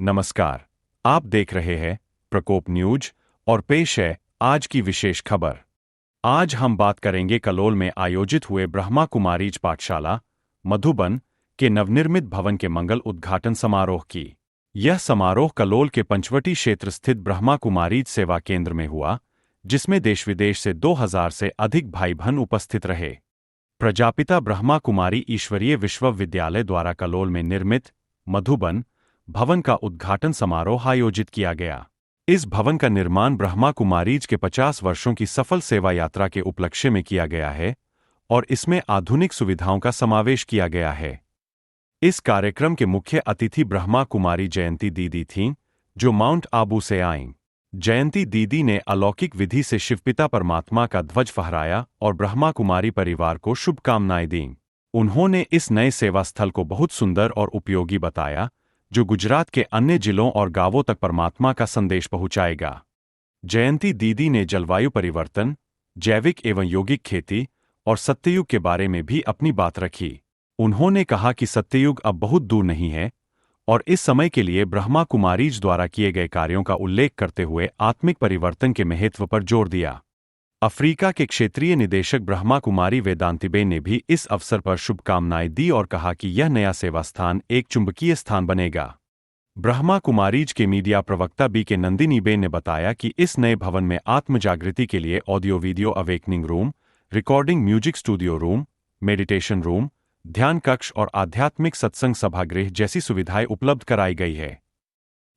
नमस्कार। आप देख रहे हैं प्रकोप न्यूज और पेश है आज की विशेष खबर। आज हम बात करेंगे कलोल में आयोजित हुए ब्रह्मा कुमारीज पाठशाला मधुबन के नवनिर्मित भवन के मंगल उद्घाटन समारोह की। यह समारोह कलोल के पंचवटी क्षेत्र स्थित ब्रह्मा कुमारीज सेवा केंद्र में हुआ, जिसमें देश विदेश से 2000 से अधिक भाई बहन उपस्थित रहे। प्रजापिता ब्रह्मा कुमारी ईश्वरीय विश्वविद्यालय द्वारा कलोल में निर्मित मधुबन भवन का उद्घाटन समारोह आयोजित किया गया। इस भवन का निर्माण ब्रह्मा कुमारीज के 50 वर्षों की सफल सेवा यात्रा के उपलक्ष्य में किया गया है और इसमें आधुनिक सुविधाओं का समावेश किया गया है। इस कार्यक्रम के मुख्य अतिथि ब्रह्मा कुमारी जयंती दीदी थीं, जो माउंट आबू से आईं। जयंती दीदी ने अलौकिक विधि से शिवपिता परमात्मा का ध्वज फहराया और ब्रह्मा कुमारी परिवार को शुभकामनाएं दीं। उन्होंने इस नए सेवा स्थल को बहुत सुंदर और उपयोगी बताया, जो गुजरात के अन्य जिलों और गांवों तक परमात्मा का संदेश पहुंचाएगा। जयंती दीदी ने जलवायु परिवर्तन, जैविक एवं यौगिक खेती और सत्ययुग के बारे में भी अपनी बात रखी। उन्होंने कहा कि सत्ययुग अब बहुत दूर नहीं है और इस समय के लिए ब्रह्मा कुमारीज द्वारा किए गए कार्यों का उल्लेख करते हुए आत्मिक परिवर्तन के महत्व पर जोर दिया। अफ्रीका के क्षेत्रीय निदेशक ब्रह्मा कुमारी वेदांतिबेन ने भी इस अवसर पर शुभकामनाएं दी और कहा कि यह नया सेवा स्थान एक चुंबकीय स्थान बनेगा। ब्रह्मा कुमारीज के मीडिया प्रवक्ता के नंदिनीबेन ने बताया कि इस नए भवन में आत्म जागृति के लिए audio video awakening room, recording music studio room, meditation room, ध्यान कक्ष और आध्यात्मिक सत्संग सभागृह जैसी सुविधाएं उपलब्ध कराई गई है।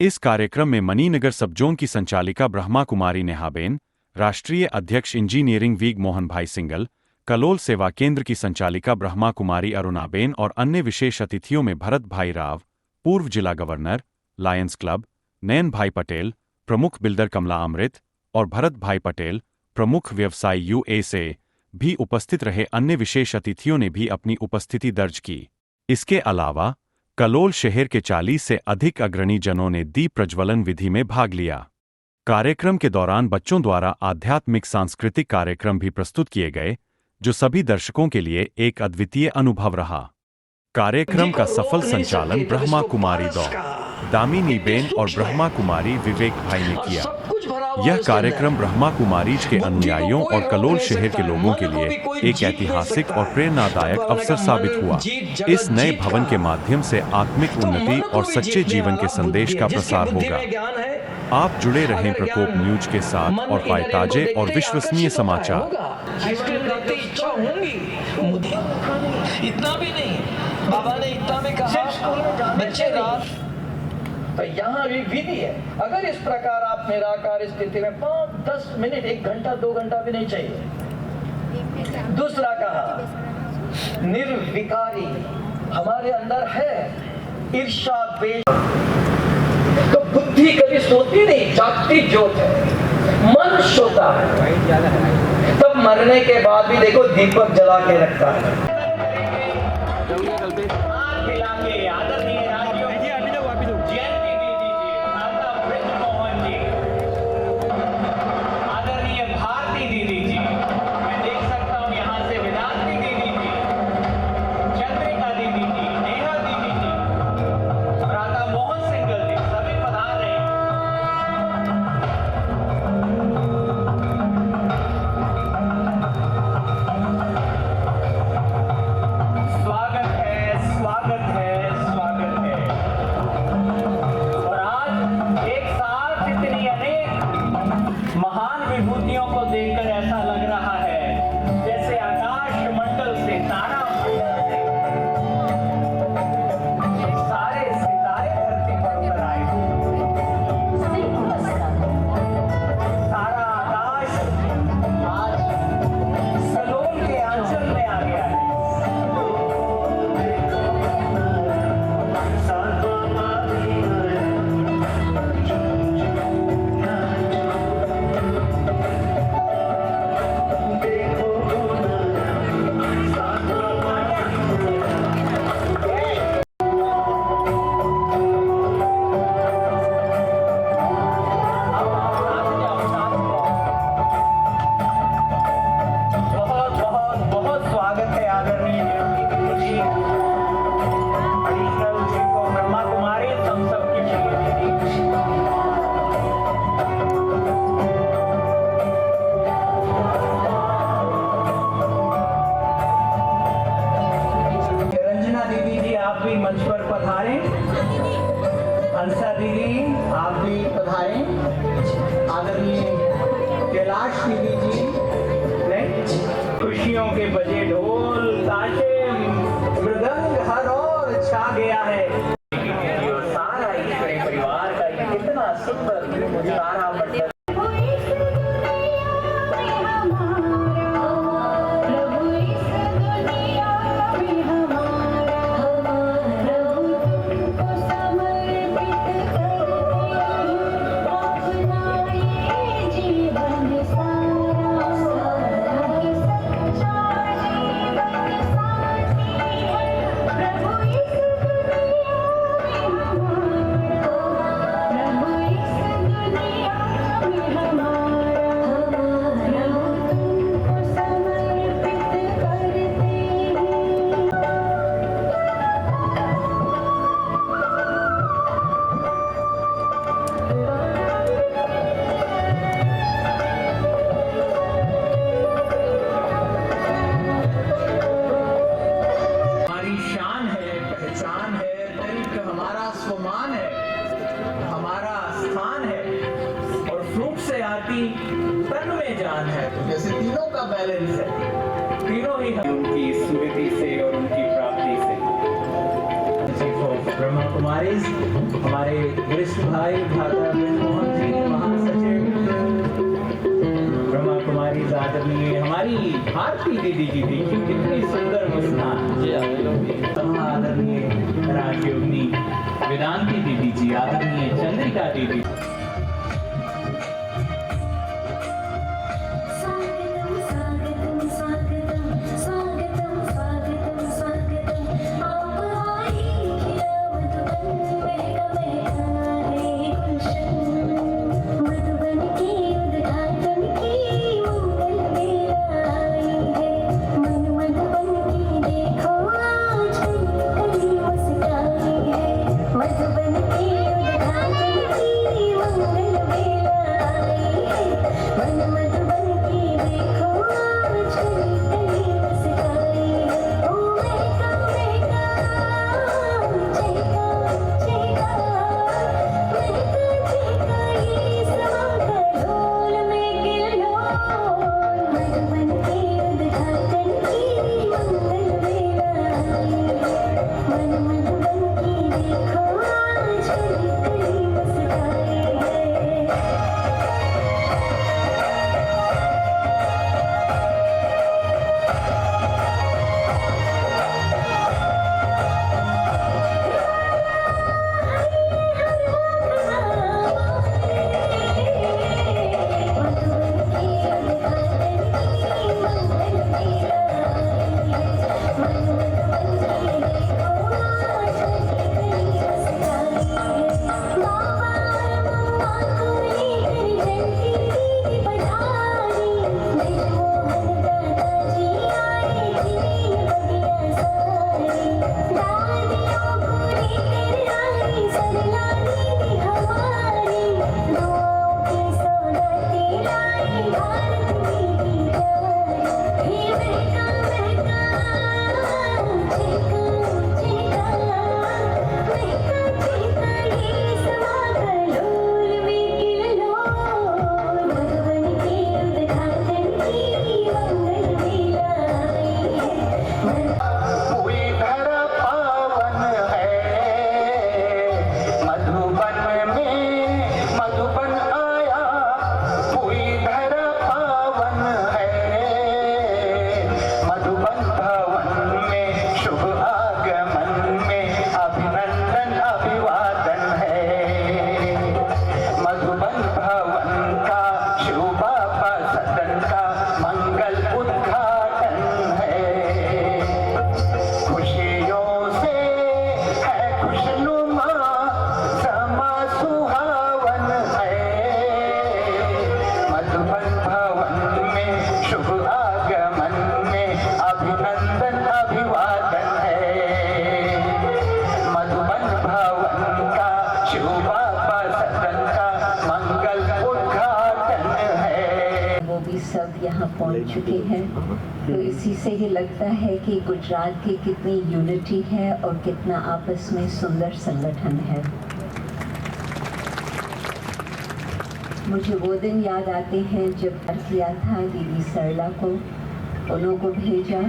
इस कार्यक्रम में मणिनगर सबजोन की संचालिका ब्रह्मा कुमारी नेहाबेन, राष्ट्रीय अध्यक्ष इंजीनियरिंग वीग मोहन भाई सिंगल, कलोल सेवा केंद्र की संचालिका ब्रह्मा कुमारी अरुणाबेन और अन्य विशेष अतिथियों में भरत भाई राव, पूर्व जिला गवर्नर, लायंस क्लब, नयन भाई पटेल, प्रमुख बिल्डर कमला अमृत और भरत भाई पटेल, प्रमुख व्यवसायी यूएसए भी उपस्थित रहे। अन्य विशेष अतिथियों ने भी अपनी उपस्थिति दर्ज की। इसके अलावा कलोल शहर के 40 से अधिक अग्रणी जनों ने दीप प्रज्वलन विधि में भाग लिया। कार्यक्रम के दौरान बच्चों द्वारा आध्यात्मिक सांस्कृतिक कार्यक्रम भी प्रस्तुत किए गए, जो सभी दर्शकों के लिए एक अद्वितीय अनुभव रहा। कार्यक्रम का सफल संचालन ब्रह्मा कुमारी दामिनीबेन और ब्रह्मा कुमारी विवेक भाई ने किया। यह कार्यक्रम ब्रह्मा कुमारीज के अनुयायियों और कलोल शहर के लोगों के लिए एक ऐतिहासिक और प्रेरणादायक अवसर साबित हुआ। इस नए भवन के माध्यम से आत्मिक उन्नति और सच्चे जीवन के संदेश का प्रसार होगा। आप जुड़े रहें प्रकोप न्यूज के साथ और पाए ताजे और विश्वसनीय समाचार। इतना भी नहीं, बाबा ने इतना भी कहा बच्चे रात तो यहाँ भी विधि है। अगर इस प्रकार आप निराकार स्थिति में 5-10 मिनट, 1 घंटा 2 घंटा भी नहीं चाहिए। दूसरा कहा निर्विकारी हमारे अंदर है। ईर्ष्या द्वेष तो बुद्धि कभी सोती नहीं, जागती ज्योत है, मन सोता है। तब मरने के बाद भी देखो दीपक जला के रखता है। शाबाश दीदी जी। नहीं, खुशियों के बजे ढोल ताशे मृदंग हर ओर छा गया है। और सारा ईश्वरी परिवार का ये कितना सुंदर तारा मंडल। तन में जान है। जैसे तीनों का बैलेंस है, तीनों ही उनकी स्मृति से और उनकी प्राप्ति से। चीफ ऑफ ब्रह्मा कुमारीज हमारे वरिष्ठ भाई भ्राता मोहन जी महासचिव ब्रह्मा कुमारीज आदरणीय हमारी भारती दीदी जी, देखिए कितनी सुंदर मुस्कान। आदरणीय राजयोगिनी वेदांती दीदी जी, आदरणीय चंद्रिका दीदी। सब यहाँ पहुँच चुके हैं, तो इसी से ही लगता है कि गुजरात की कितनी यूनिटी है और कितना आपस में सुंदर संगठन है। मुझे वो दिन याद आते हैं जब प्यार किया था दीदी सरला को, उन्हों को भेजा,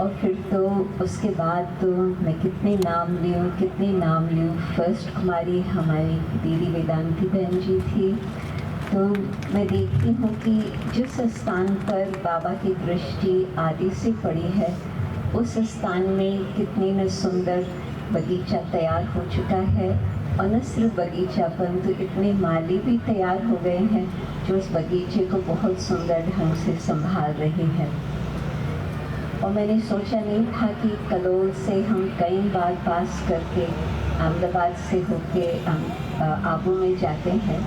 और फिर तो उसके बाद तो मैं कितने नाम लूँ। फर्स्ट कुमारी हमारी दीदी वेदांती बहन जी थी। तो मैं देखती हूँ कि जिस स्थान पर बाबा की दृष्टि आदि से पड़ी है, उस स्थान में कितने न सुंदर बगीचा तैयार हो चुका है, और न सिर्फ बगीचा परंतु इतने माली भी तैयार हो गए हैं जो उस बगीचे को बहुत सुंदर ढंग से संभाल रहे हैं। और मैंने सोचा नहीं था कि कलोल से हम कई बार पास करके अहमदाबाद से होके आबू में जाते हैं,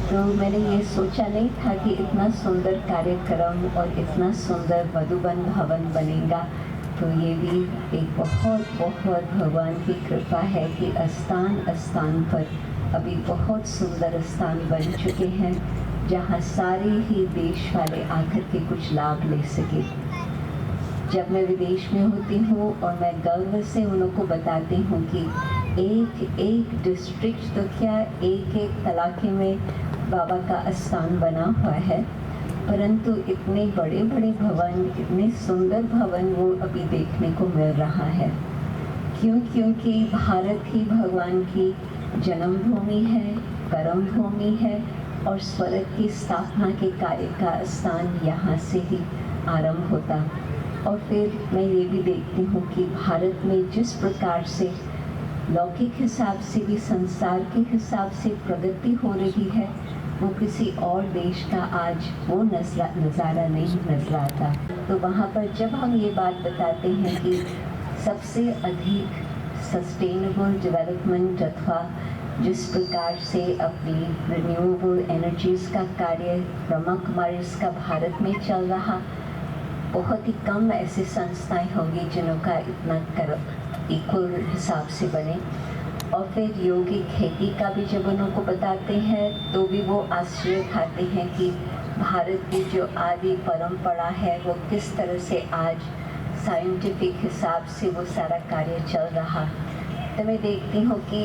तो मैंने ये सोचा नहीं था कि इतना सुंदर कार्यक्रम और इतना सुंदर मधुबन भवन बनेगा। तो ये भी एक बहुत बहुत भगवान की कृपा है कि स्थान पर अभी बहुत सुंदर स्थान बन चुके हैं, जहाँ सारे ही देश वाले आकर के कुछ लाभ ले सके। जब मैं विदेश में होती हूँ और मैं गर्व से उनको बताती हूँ कि एक डिस्ट्रिक्ट तो क्या एक इलाके में बाबा का स्थान बना हुआ है, परंतु इतने बड़े बड़े भवन, इतने सुंदर भवन वो अभी देखने को मिल रहा है। क्योंकि भारत ही भगवान की जन्मभूमि है, कर्म भूमि है, और स्वर्ग की स्थापना के कार्य का स्थान यहाँ से ही आरंभ होता। और फिर मैं ये भी देखती हूँ कि भारत में जिस प्रकार से लौकिक हिसाब से भी संसार के हिसाब से प्रगति हो रही है, वो किसी और देश का आज वो नज़ारा नहीं नजर आता। तो वहाँ पर जब हम ये बात बताते हैं कि सबसे अधिक सस्टेनेबल डेवलपमेंट अथवा जिस प्रकार से अपनी रिन्यूएबल एनर्जीज़ का कार्य ब्रह्मा कुमारीज़ का भारत में चल रहा, बहुत ही कम ऐसी संस्थाएं होंगी जिनका इतना इक्वल हिसाब से बने। और फिर योगी खेती का भी जब उनको बताते हैं तो भी वो आश्चर्य खाते हैं कि भारत की जो आदि परंपरा है वो किस तरह से आज साइंटिफिक हिसाब से वो सारा कार्य चल रहा। तो मैं देखती हूँ कि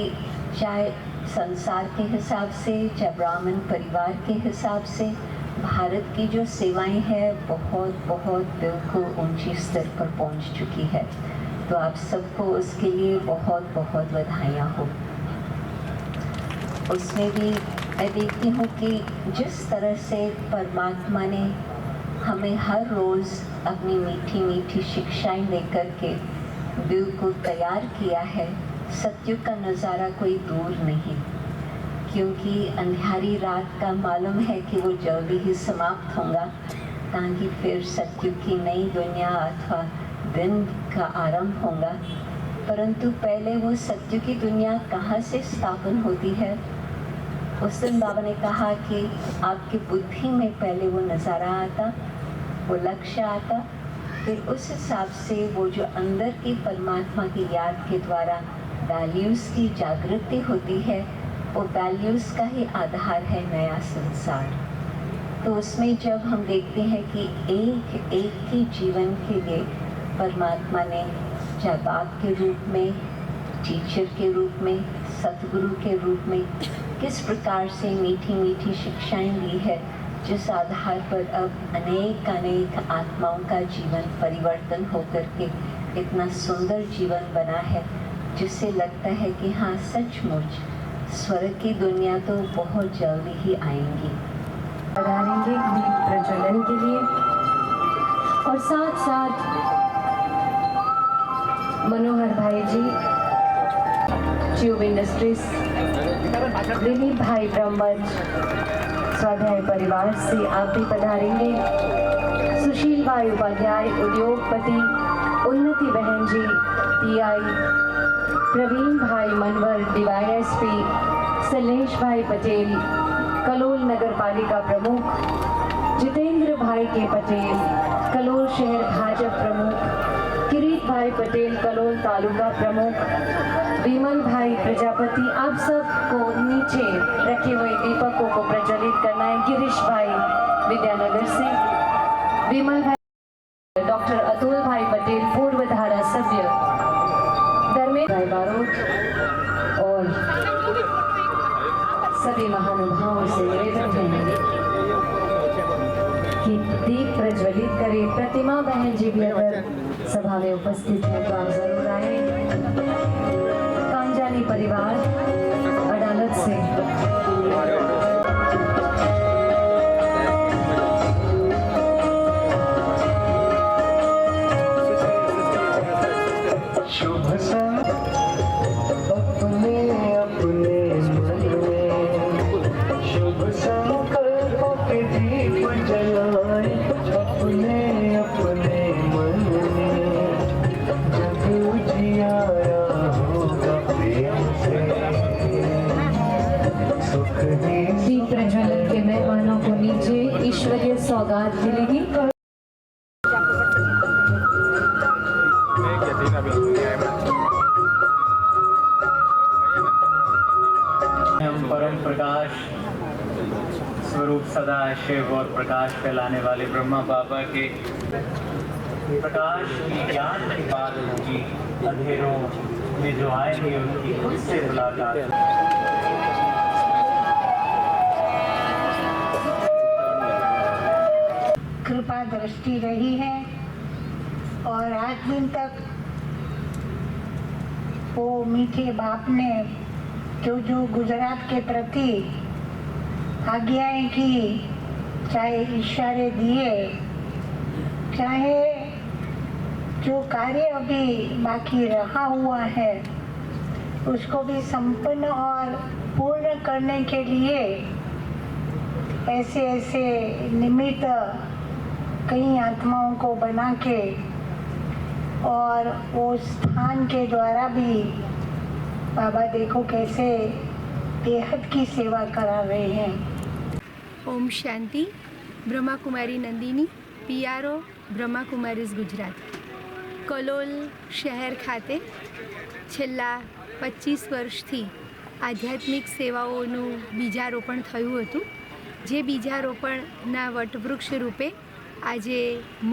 चाहे संसार के हिसाब से, चाहे ब्राह्मण परिवार के हिसाब से, भारत की जो सेवाएं हैं बहुत बहुत बिल्कुल ऊंची स्तर पर पहुंच चुकी है। तो आप सबको उसके लिए बहुत बहुत बधाइयाँ हो। उसमें भी मैं देखती हूँ कि जिस तरह से परमात्मा ने हमें हर रोज़ अपनी मीठी मीठी शिक्षाएं देकर के दिल को तैयार किया है, सत्युग का नज़ारा कोई दूर नहीं। क्योंकि अंधियारी रात का मालूम है कि वो जल्दी ही समाप्त होगा, ताकि फिर सत्युग की नई दुनिया अथवा दिन का आरंभ होगा। परंतु पहले वो सत्य की दुनिया कहाँ से स्थापन होती है? उस दिन बाबा ने कहा कि आपकी बुद्धि में पहले वो नज़ारा आता, वो लक्ष्य आता, फिर उस हिसाब से वो जो अंदर की परमात्मा की याद के द्वारा वैल्यूज़ की जागृति होती है, वो वैल्यूज़ का ही आधार है नया संसार। तो उसमें जब हम देखते हैं कि एक एक के जीवन के लिए परमात्मा ने चाहे बाप के रूप में, टीचर के रूप में, सतगुरु के रूप में किस प्रकार से मीठी मीठी शिक्षाएं दी है, जिस आधार पर अब अनेक अनेक आत्माओं का जीवन परिवर्तन होकर के इतना सुंदर जीवन बना है, जिससे लगता है कि हाँ सचमुच स्वर्ग की दुनिया तो बहुत जल्दी ही आएंगी। पधारेंगे दीप प्रज्वलन के लिए, और साथ साथ मनोहर भाई जी ट्यूब इंडस्ट्रीज, दिलीप भाई ब्रह्मज स्वाध्याय परिवार से आप भी पधारेंगे, सुशील भाई उपाध्याय उद्योगपति, उन्नति बहन जी PI, प्रवीण भाई मनवर डिवाइन SP, शैलेश भाई पटेल कलोल नगर पालिका प्रमुख, जितेंद्र भाई के पटेल कलोल शहर भाजपा प्रमुख, किरीट भाई पटेल कलोल तालुका प्रमुख, विमल भाई प्रजापति, आप सबको नीचे रखे हुए दीपकों को प्रज्वलित करना है। गिरीश भाई विद्यानगर से, विमल भाई, डॉक्टर अतुल भाई पटेल पूर्व धारा सभ्य, धर्मेंद्र भाई बारोट और सभी महानुभावों से निवेदन प्रज्वलित करें। प्रतिमा बहन जी भी अगर सभा में उपस्थित है तो आप जरूर आए। कांजानी परिवार अदालत से शुभ अपने अपने मन में शुभ संकल्पों के दीप जलाए अपने अपने मन में जग उजियारा होगा प्रेम से सुख ही दीप प्रज्वलन के मेहमानों को नीचे ईश्वरीय सौगात मिलेगी। हम परम प्रकाश स्वरूप सदा शिव और प्रकाश फैलाने वाले ब्रह्मा बाबा के प्रकाश की ज्ञान की बात होगी। अंधेरों में जो आएंगे उनकी खुद से मुलाकात कृपा दृष्टि रही है और आज दिन तक वो मीठे बाप ने जो गुजरात के प्रति आज्ञाएं की, चाहे इशारे दिए, चाहे जो कार्य अभी बाकी रहा हुआ है उसको भी संपन्न और पूर्ण करने के लिए ऐसे ऐसे निमित्त कई आत्माओं को बना के और वो स्थान के द्वारा भी बाबा देखो कैसे बेहद की सेवा करा रहे हैं। ओम शांति। ब्रह्मा कुमारी नंदिनी, PRO બ્રહ્મા કુમારીઝ ગુજરાત, કલોલ શહેર ખાતે છેલ્લા 25 વર્ષથી આધ્યાત્મિક સેવાઓનું બીજારોપણ થયું હતું, જે બીજારોપણના વટવૃક્ષ રૂપે આજે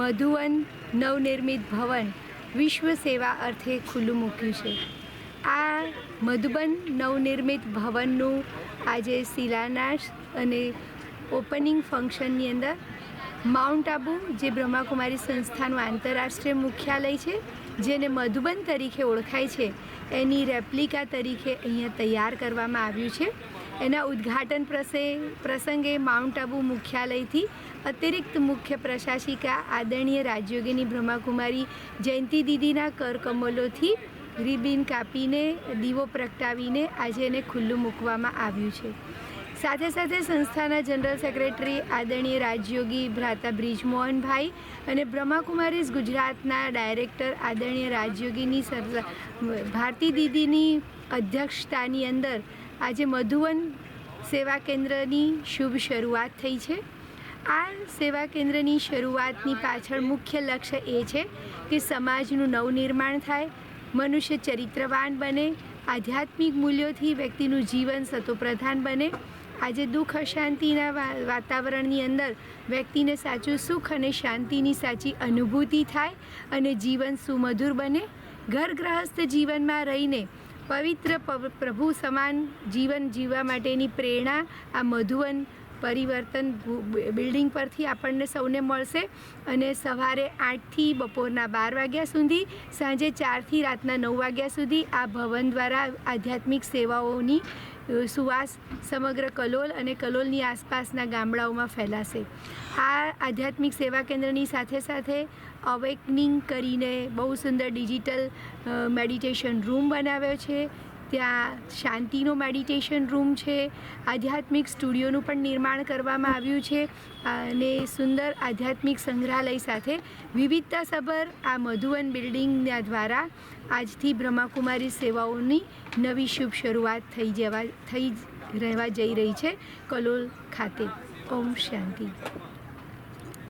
મધુવન નવનિર્મિત ભવન વિશ્વ સેવા અર્થે ખુલ્લું મૂક્યું છે। આ મધુબન નવનિર્મિત ભવનનું આજે શિલાન્યાસ અને ઓપનિંગ ફંક્શનની અંદર માઉન્ટ આબુ જે બ્રહ્માકુમારી સંસ્થાનું આંતરરાષ્ટ્રીય મુખ્યાલય છે, જેને મધુબન તરીકે ઓળખાય છે, એની રેપ્લિકા તરીકે અહીંયા તૈયાર કરવામાં આવ્યું છે। એના ઉદ્ઘાટન પ્રસંગે માઉન્ટ આબુ મુખ્યાલયથી અતિરિક્ત મુખ્ય પ્રશાસિકા આદરણીય રાજયોગિની બ્રહ્માકુમારી જયંતિ દીદીના કરકમલોથી રિબિન કાપીને દીવો પ્રગટાવીને આજે એને ખુલ્લું મૂકવામાં આવ્યું છે। સાથે સાથે સંસ્થાના જનરલ સેક્રેટરી આદરણીય રાજયોગી ભ્રાતા બ્રિજમોહનભાઈ અને બ્રહ્માકુમારીઝ ગુજરાતના ડાયરેક્ટર આદરણીય રાજયોગીની ભારતી દીદીની અધ્યક્ષતાની અંદર આજે મધુવન સેવા કેન્દ્રની શુભ શરૂઆત થઈ છે। આ સેવા કેન્દ્રની શરૂઆતની પાછળ મુખ્ય લક્ષ્ય એ છે કે સમાજનું નવનિર્માણ થાય, મનુષ્ય ચરિત્રવાન બને, આધ્યાત્મિક મૂલ્યોથી વ્યક્તિનું જીવન સતોપ્રધાન બને। આજે દુઃખ અશાંતિના વાતાવરણની અંદર વ્યક્તિને સાચું સુખ અને શાંતિની સાચી અનુભૂતિ થાય અને જીવન સુમધુર બને। ઘર ગ્રહસ્થ જીવનમાં રહીને પવિત્ર પ્રભુ સમાન જીવન જીવવા માટેની પ્રેરણા આ મધુવન પરિવર્તન બિલ્ડિંગ પરથી આપણને સૌને મળશે અને સવારે 8થી બપોરના 12 વાગ્યા સુધી, સાંજે 4થી રાતના 9 વાગ્યા સુધી આ ભવન દ્વારા આધ્યાત્મિક સેવાઓની સુવાસ સમગ્ર કલોલ અને કલોલની આસપાસના ગામડાઓમાં ફેલાશે। આ આધ્યાત્મિક સેવા કેન્દ્રની સાથે સાથે અવેકનિંગ કરીને બહુ સુંદર ડિજિટલ મેડિટેશન રૂમ બનાવ્યો છે। ત્યાં શાંતિનો મેડિટેશન રૂમ છે, આધ્યાત્મિક સ્ટુડિયોનું પણ નિર્માણ કરવામાં આવ્યું છે અને સુંદર આધ્યાત્મિક સંગ્રહાલય સાથે વિવિધતાસભર આ મધુવન બિલ્ડિંગના દ્વારા આજથી બ્રહ્માકુમારી સેવાઓની નવી શુભ શરૂઆત થઈ રહેવા જઈ રહી છે કલોલ ખાતે। ઓમ શાંતિ।